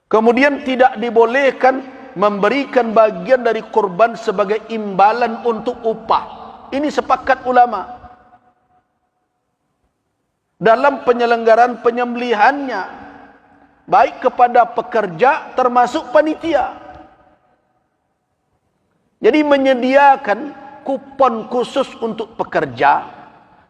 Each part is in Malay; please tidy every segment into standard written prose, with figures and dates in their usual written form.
Kemudian tidak dibolehkan memberikan bagian dari kurban sebagai imbalan untuk upah. Ini sepakat ulama. Dalam penyelenggaraan penyembelihannya, baik kepada pekerja termasuk panitia. Jadi menyediakan kupon khusus untuk pekerja,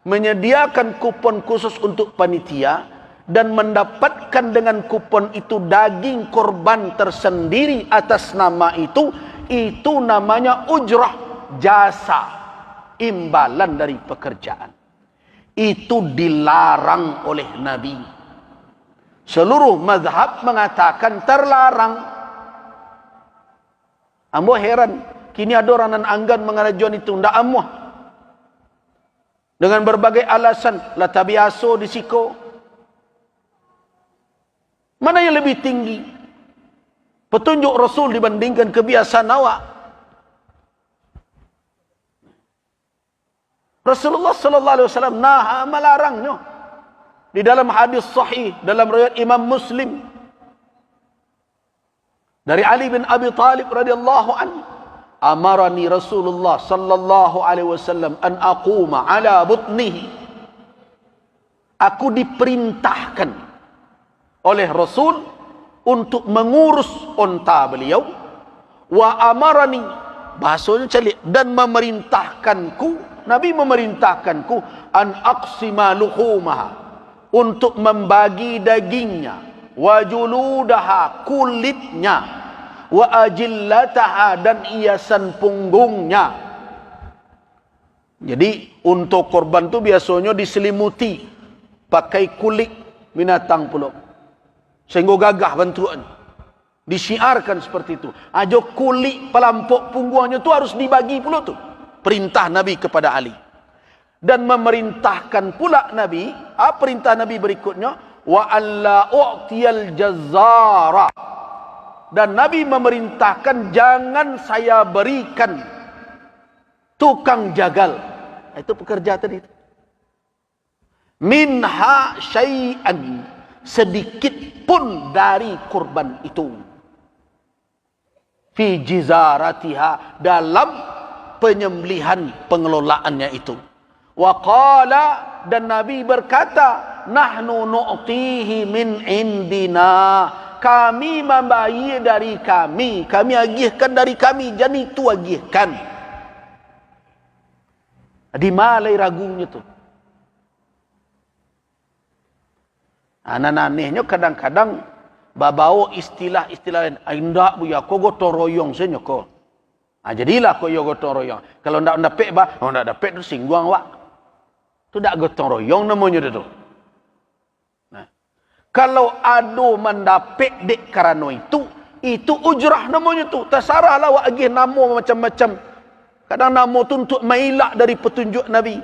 menyediakan kupon khusus untuk panitia, dan mendapatkan dengan kupon itu daging korban tersendiri atas nama itu namanya ujrah, jasa, imbalan dari pekerjaan. Itu dilarang oleh Nabi. Seluruh mazhab mengatakan terlarang. Ambo heran, kini ada orang nan anggan mengarajuan itu, ndak amuh. Dengan berbagai alasan, la tabiaso disiko. Mana yang lebih tinggi? Petunjuk Rasul dibandingkan kebiasaan awak. Rasulullah sallallahu alaihi wasallam melarangnya. Di dalam hadis sahih dalam riwayat Imam Muslim dari Ali bin Abi Thalib radhiyallahu anhu, amarani Rasulullah sallallahu alaihi wasallam an aquma ala butnihi. Aku diperintahkan oleh Rasul untuk mengurus unta beliau. Wa amarani, bahasanya celik, dan memerintahkanku, Nabi memerintahkanku, an aqsima luhumaha, untuk membagi dagingnya, wa juludaha, kulitnya, wa ajillataha, dan hiasan punggungnya. Jadi untuk korban tu biasanya diselimuti pakai kulit binatang pula, sehingga gagah bentukan. Disiarkan seperti itu. Ajo kulit pelampuk punggungnya tu harus dibagi pula tu. Perintah Nabi kepada Ali. Dan memerintahkan pula Nabi, perintah Nabi berikutnya, wa alla u'tiyal jazzara. Dan Nabi memerintahkan jangan saya berikan tukang jagal. Itu pekerja tadi. Minha syai'an, sedikit pun dari kurban itu, fi jizaratiha, dalam penyembelihan pengelolaannya itu. Wa qala, dan Nabi berkata, nahnu nu'tihi min indina, kami membayar dari kami agihkan dari kami, jadi itu agihkan. Di malai ragunya tu. Anak-anaknya kadang-kadang babawa istilah-istilah lain. Indak bu ya, kau gotong royong saja kau. Jadilah kau yo gotong royong. Kalau ndak dapat ndak dapat tu singguang wak. Tu ndak gotong royong namanya tu. Nah, kalau ado mendapat dek karena itu ujrah namanya tu. Terserahlah wak agih nama macam-macam. Kadang nama tu untuk mailak dari petunjuk Nabi.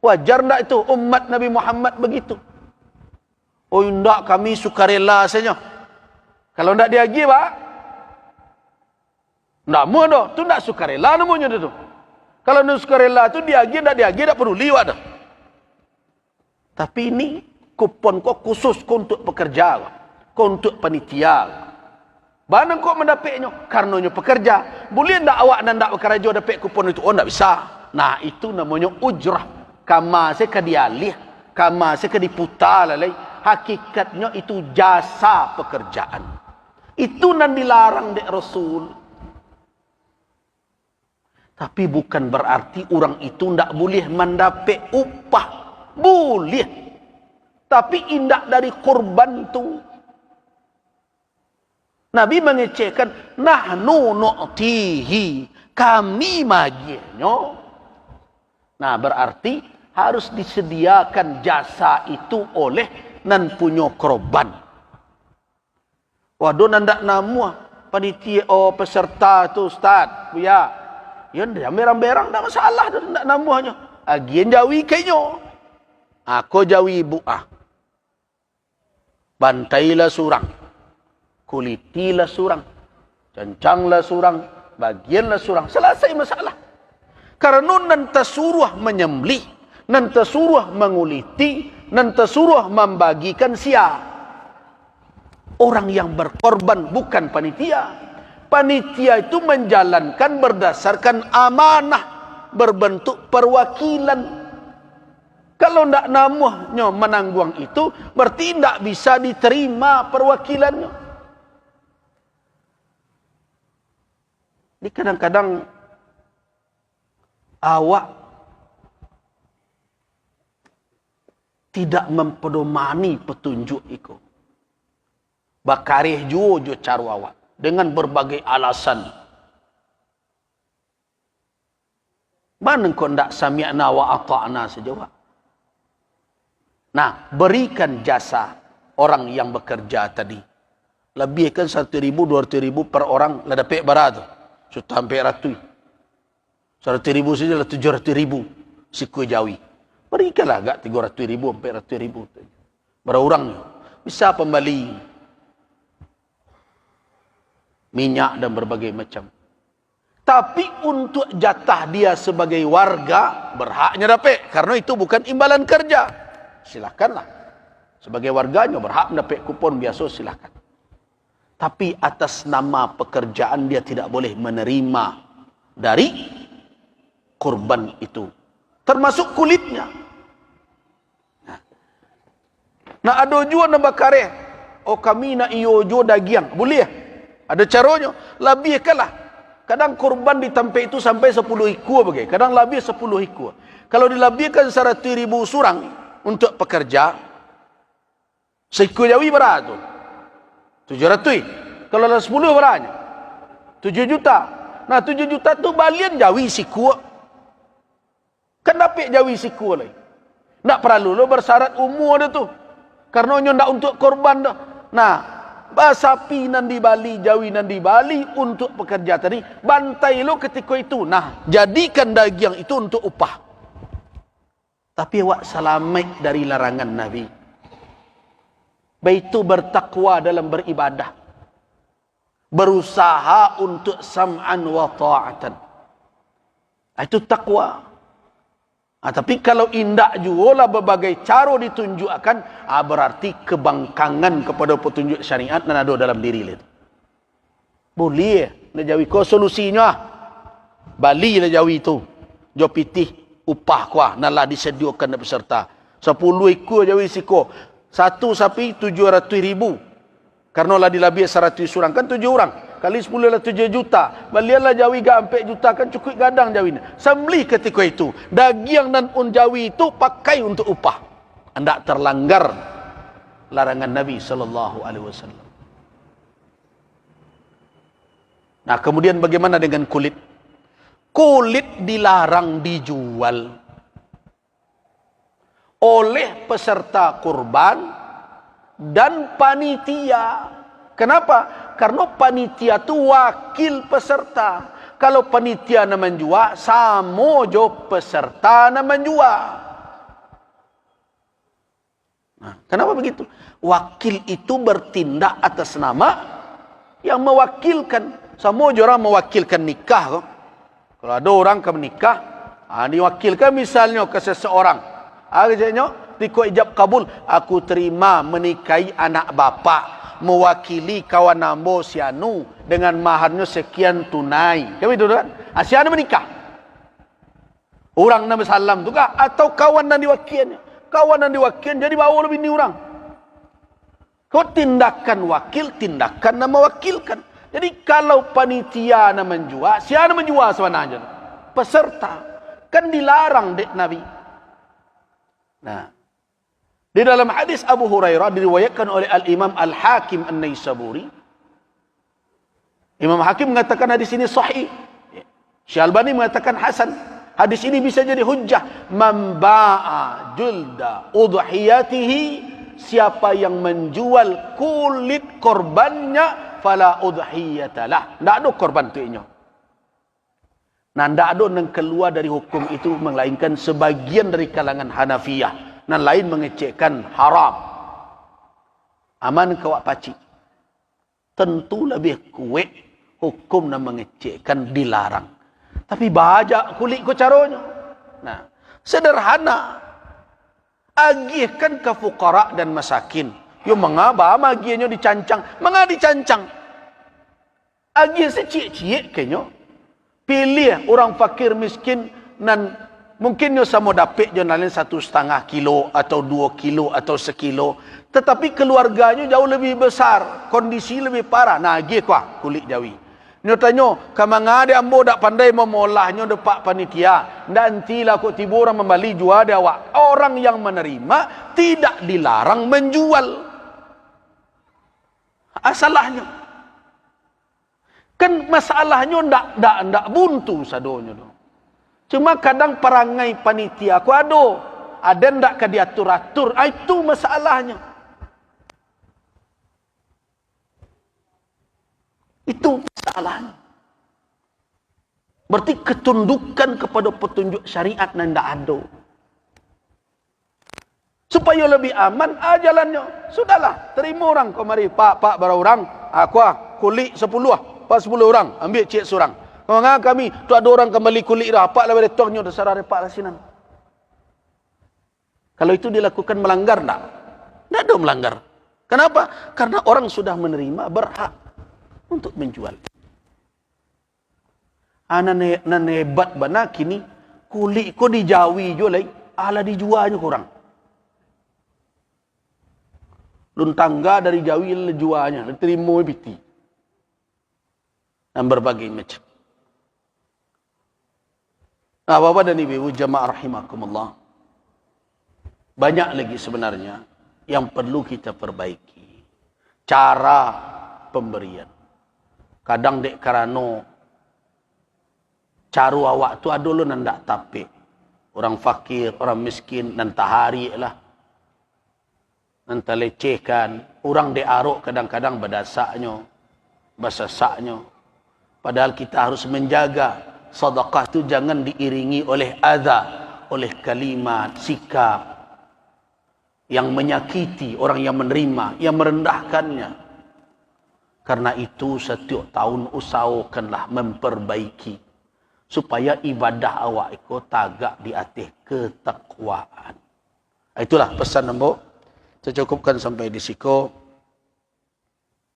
Wajar ndak itu umat Nabi Muhammad begitu? Oh ndak, kami sukarela saja. Kalau ndak diagi pak, ndak mau dah. Tu ndak sukarela namanya tu. Kalau ndak sukarela tu diagi ndak diagi ndak perlu liwat dah. Tapi ini kupon kau khusus kau untuk pekerja, kau untuk panitia. Mana kau mendapatnya? Karenanya pekerja. Boleh ndak awak dan ndak bekerja dapat kupon itu? Oh ndak bisa. Nah itu namanya ujrah. Kama seka dialih, kama seka diputar lalai. Hakikatnya itu jasa pekerjaan. Itu nan dilarang dek Rasul. Tapi bukan berarti orang itu ndak boleh mendapat upah. Boleh. Tapi indak dari korban tu. Nabi mengecekkan, nahnu nu'tihi, kami maginya. Nah berarti harus disediakan jasa itu oleh nan punya korban. Waduh nandak namu panitia peserta tu ustaz, ya. Ya ndak merang-merang tak masalah dah ndak namuhnya. Agian jawi kayaknya. Aku jawi ibu Bantailah surang. Kulitilah surang. Cancanglah surang, bagianlah surang. Selesai masalah. Karena nan tersuruh menyembelih, nan tersuruh menguliti, nan tersuruh membagikan sia. Orang yang berkorban bukan panitia. Panitia itu menjalankan berdasarkan amanah, berbentuk perwakilan. Kalau tidak namanya menanggung itu, berarti tidak bisa diterima perwakilannya. Jadi kadang-kadang awak tidak mempedomani petunjuk itu. Bakarih jo caru awak dengan berbagai alasan. Mana kau tidak sami'na wa ata'na saja, Wak? Nah, berikan jasa orang yang bekerja tadi. Lebihkan 1.000, 200.000 per orang, lah dapat berapa? Sudah hampir ratus. 100.000 saja lah 700.000 siku jawi. Berikanlah agak 300.000, 400.000. Berapa orang? Bisa pembali minyak dan berbagai macam. Tapi untuk jatah dia sebagai warga, berhaknya dapat. Karena itu bukan imbalan kerja. Silakanlah. Sebagai warganya berhak mendapat kupon biasa, silakan. Tapi atas nama pekerjaan dia tidak boleh menerima dari korban itu. Termasuk kulitnya. Nah ada juga nak bakare. Oh kami nak iyo daging. Boleh. Ada caranya. Lebihkanlah. Kadang korban ditampai itu sampai 10 ekor bagai. Kadang lebih 10 ekor. Kalau dilebihkan 100.000 surang untuk pekerja, seekor jawi berapa tu? 700. Kalau 10 berapa? 7 juta. Nah 7 juta tu balian jawi seekor. Kan dapat jawi seekor lagi. Tak perlu lo bersyarat umur dia tu. Karena nyo ndak untuk korban dah. Nah, sapi nan di Bali, jawi nan di Bali untuk pekerja tadi, bantai lo ketika itu. Nah, jadikan daging itu untuk upah. Tapi awak selamat dari larangan Nabi. Baitu bertakwa dalam beribadah. Berusaha untuk sam'an wa ta'atan. Itu takwa. Tapi kalau indak juga lah berbagai cara ditunjukkan, berarti kebangkangan kepada petunjuk syariat dan ada dalam diri itu. Boleh. Nak jawi ko solusinya. Bali lah jawi itu. Jo pitih upah kuah nalah disediakan dari peserta. 10 ekor jawi siko. Satu sapi 700.000. Karena lah dilabih 100 orang kan 7 orang. Kali 10 lah 7 juta. Balianlah jawi ke 4 juta kan cukup gadang jawi ni. Sembelih ketika itu. Daging dan jawi itu pakai untuk upah. Anda terlanggar larangan Nabi SAW. Nah kemudian bagaimana dengan kulit? Kulit dilarang dijual oleh peserta kurban dan panitia. Kenapa? Karena panitia itu wakil peserta. Kalau panitia nak menjual, sama jo peserta nak menjual. Nah, kenapa begitu? Wakil itu bertindak atas nama yang mewakilkan. Sama jo orang mewakilkan nikah. Kalau ada orang ke menikah, diwakilkan misalnya ke seseorang. Akhirnya, tiko ijab kabul, aku terima menikahi anak bapa. Mewakili kawan nambo sianu dengan maharnya sekian tunai. Kamu itu kan? Sianu menikah. Orang nama salam tu kah? Atau kawan dan diwakilnya? Kawan dan diwakil jadi bawa lebih ni orang. Kau tindakan wakil, tindakan nak mewakilkan. Jadi kalau panitia nak menjual, sianu menjual sebenarnya? Peserta. Kan dilarang dek Nabi. Nah. Di dalam hadis Abu Hurairah diriwayatkan oleh Al-Imam Al-Hakim An-Naisaburi. Imam Hakim mengatakan hadis ini sahih. Syalbani mengatakan hasan. Hadis ini bisa jadi hujjah. Man ba'a julda udhiyatihi, siapa yang menjual kulit korbannya, fala udhiyatalah. Tak ada korban tuinya. Nah, tak ada yang keluar dari hukum itu melainkan sebagian dari kalangan Hanafiyah. Dan lain mengecekkan haram. Aman kawak paci. Tentu lebih kuat hukum dan mengecekkan dilarang. Tapi bajak kulit ko caranya. Nah, sederhana. Agihkan ke fuqara dan masakin. Yo mengapa magianyo dicancang? Mengapa dicancang? Agi secik-cik kenyo. Pilih orang fakir miskin nan mungkin yo samo dapat jo nalin 1,5 kilo atau 2 kilo atau 1 kilo. Tetapi keluarganya jauh lebih besar, kondisi lebih parah. Nah, agi kuah kulit Jawi. Nyo tanyo, kamangade ambo dak pandai memolahnya depak panitia. Nantilah kok tiba orang membeli jual dia awak. Orang yang menerima tidak dilarang menjual. Asalahnya. Kan masalahnya ndak buntu sadonyo. Cuma kadang perangai panitia ku ada ndak ke diatur-atur. Itu masalahnya. Itu masalahnya. Berarti ketundukan kepada petunjuk syariat nan ndak ada. Supaya lebih aman jalannya. Sudahlah, terima orang kau mari pak berapa orang? Aku kulit 10 pak 10 orang, ambil cik seorang. Kalau kami tu ada orang kembali kulit dah, pak lah tohnya dah sarah pak lah sinan. Kalau itu dilakukan melanggar tak? Tak ada melanggar. Kenapa? Karena orang sudah menerima berhak untuk menjual. Nan hebat bana kini kulit ko dijawi jo lai, ala dijualnya kurang. Lun tangga dari Jawi jualnya, terima piti. Dan berbagai macam. Nah, Bapak dan Ibu jamaah rahimakumullah. Banyak lagi sebenarnya yang perlu kita perbaiki. Cara pemberian. Kadang dek karano caru awak tu ada lu nandak tapi. Orang fakir, orang miskin nan tahari lah. Nanti lecehkan. Orang diaruk kadang-kadang berdasaknya. Basasaknya. Padahal kita harus menjaga. Sedekah itu jangan diiringi oleh adza. Oleh kalimat, sikap. Yang menyakiti orang yang menerima. Yang merendahkannya. Karena itu setiap tahun usahakanlah memperbaiki. Supaya ibadah awak itu tagak di atas ketakwaan. Itulah pesan nombor. Saya cukupkan sampai di situ.